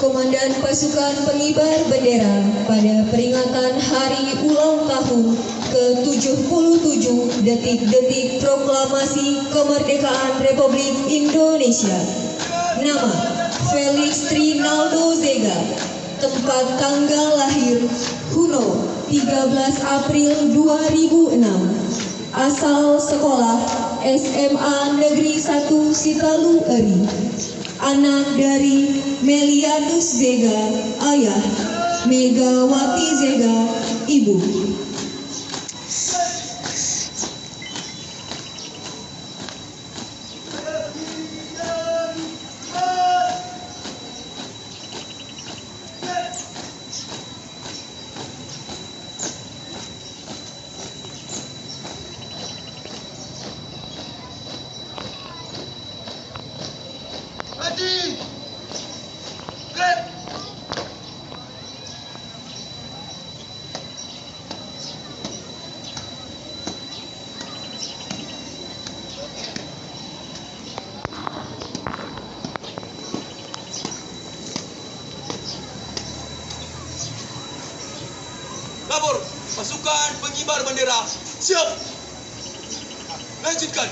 Komandan Pasukan Pengibar Bendera pada peringatan Hari Ulang Tahun ke-77 detik-detik Proklamasi Kemerdekaan Republik Indonesia. Nama Felix Trinaldo Zega. Tempat tanggal lahir Huno 13 April 2006. Asal sekolah SMA Negeri 1 Sitalu Eri. Anak dari Melianus Zega, ayah, Megawati Zega, ibu. Lapor, pasukan pengibar bendera, siap. Lanjutkan.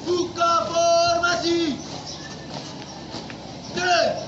Buka formasi. Jalan.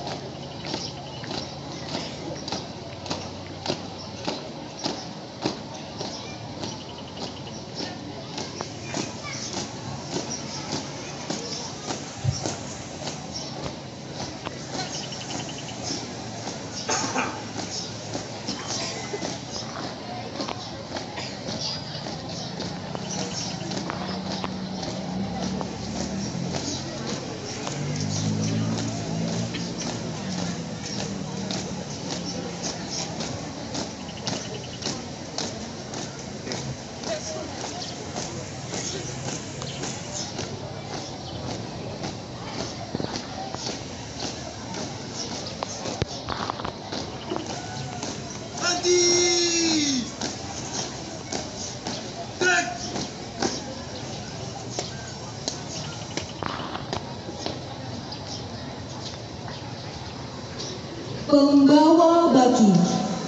Pembawa baki.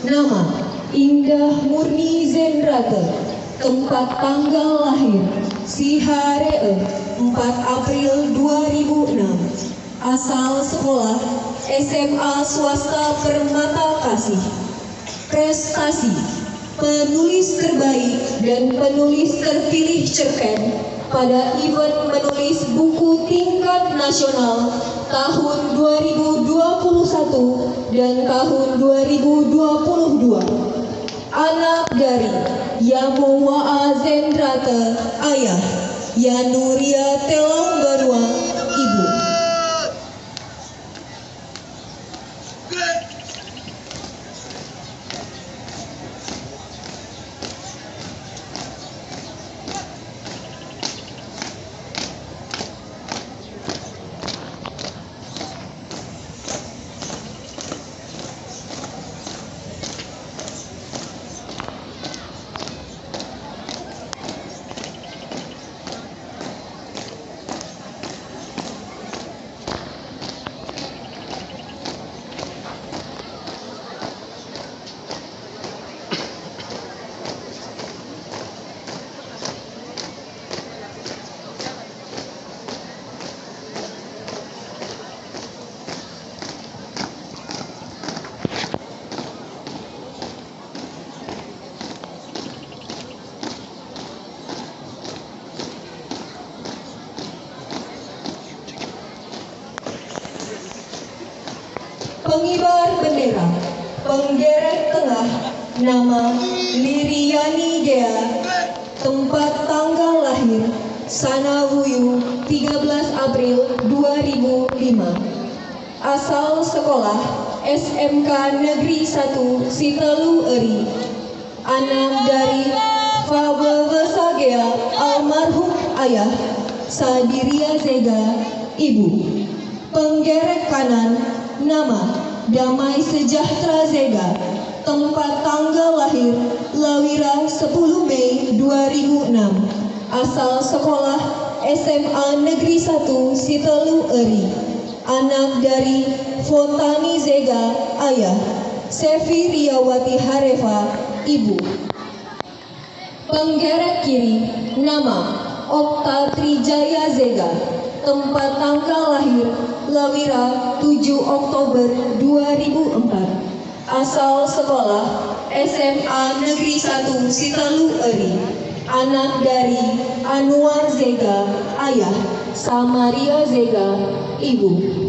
Nama Indah Murni Zendrate. Tempat tanggal lahir Siharee 4 April 2006. Asal sekolah SMA Swasta Permata Kasih. Prestasi penulis terbaik dan penulis terpilih cerpen pada event menulis buku tingkat nasional tahun 2021 dan tahun 2022. Anak dari Yamuwa'a Zendrate, ayah, Yanuria Telong Barua, ibu. Pengibar bendera, penggerek tengah, nama Liriani Dea. Tempat tanggal lahir Sanawuyu 13 April 2005. Asal sekolah SMK Negeri 1 Sitelu Eri, anak dari Fabel Vesagea almarhum ayah, Sadiria Zega ibu. Penggerek kanan, nama Damai Sejahtera Zega, tempat tanggal lahir Lawira 10 Mei 2006, asal sekolah SMA Negeri 1 Sitelu Eri, anak dari Fontani Zega ayah, Sevi Riawati Harefa ibu. Penggerek kiri, nama Okta Trijaya Zega, tempat tanggal lahir Lawira 7 Oktober 2004, asal sekolah SMA Negeri 1 Sitelu Eri, anak dari Anwar Zega ayah, Samaria Zega ibu.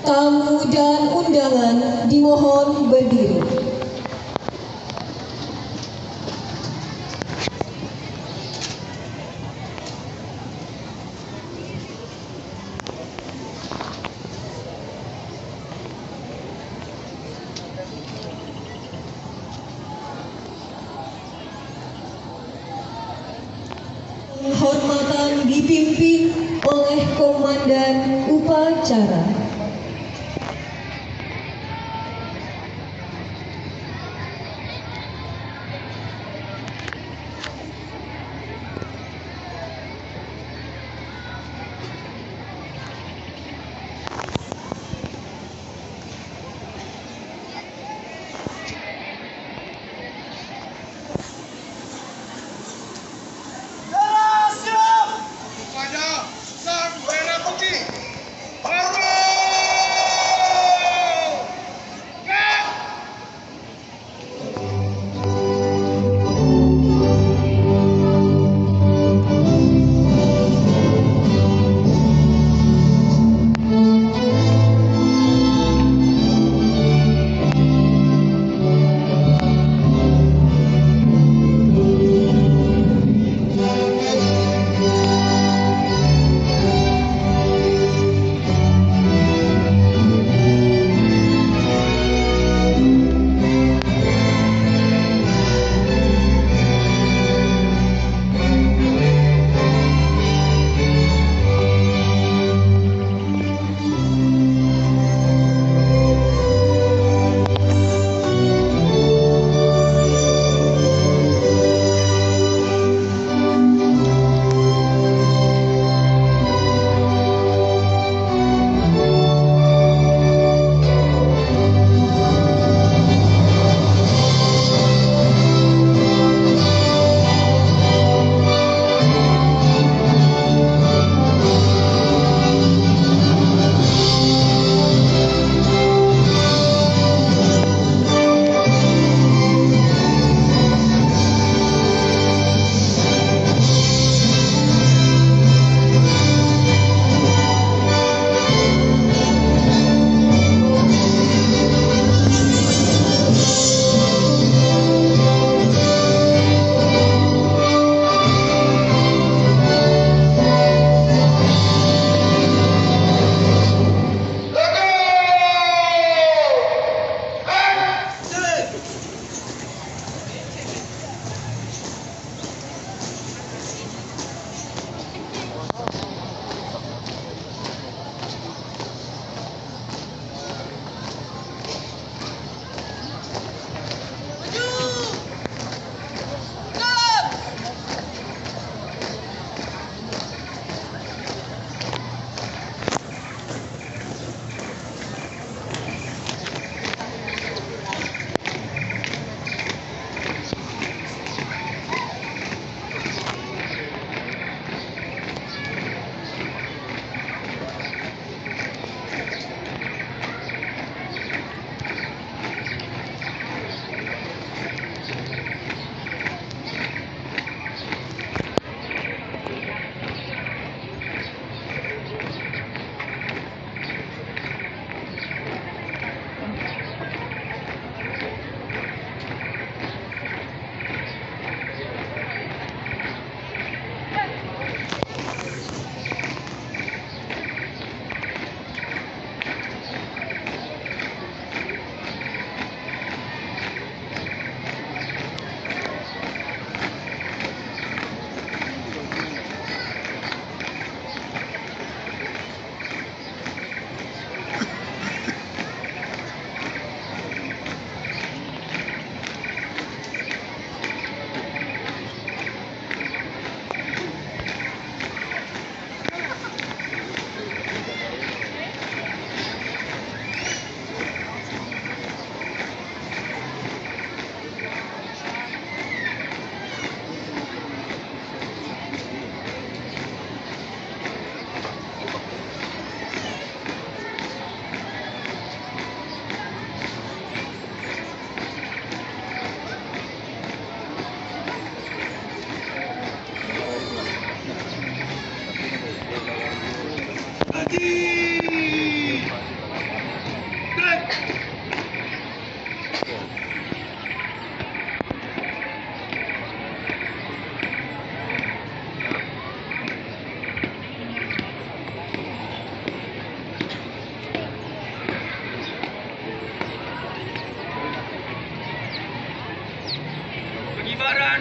Tamu dan undangan dimohon berdiri. Penghormatan dipimpin oleh Komandan Upacara. Kepada Sang Merah Putih, hormat!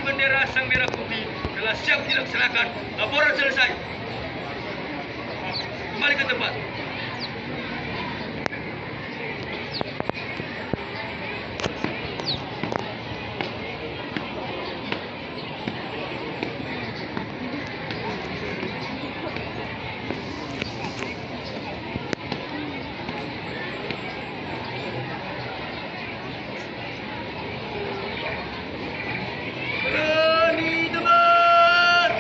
bendera sang merah putih telah siap dilaksanakan. Laporan selesai. Kembali ke tempat. Berani teman.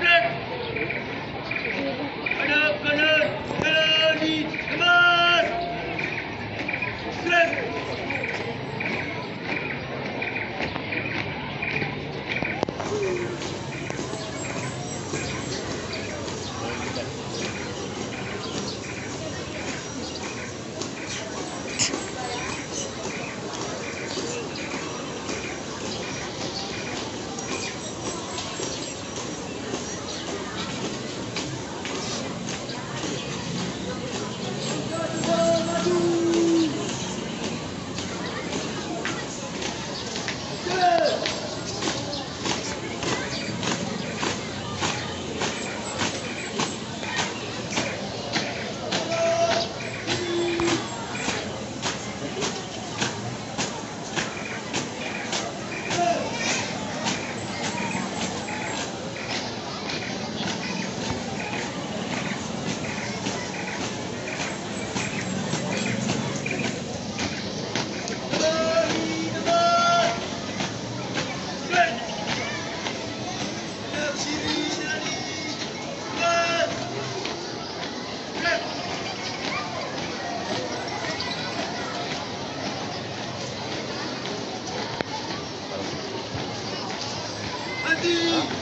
Red. Hadap kanan. Berani teman. Red. Mati!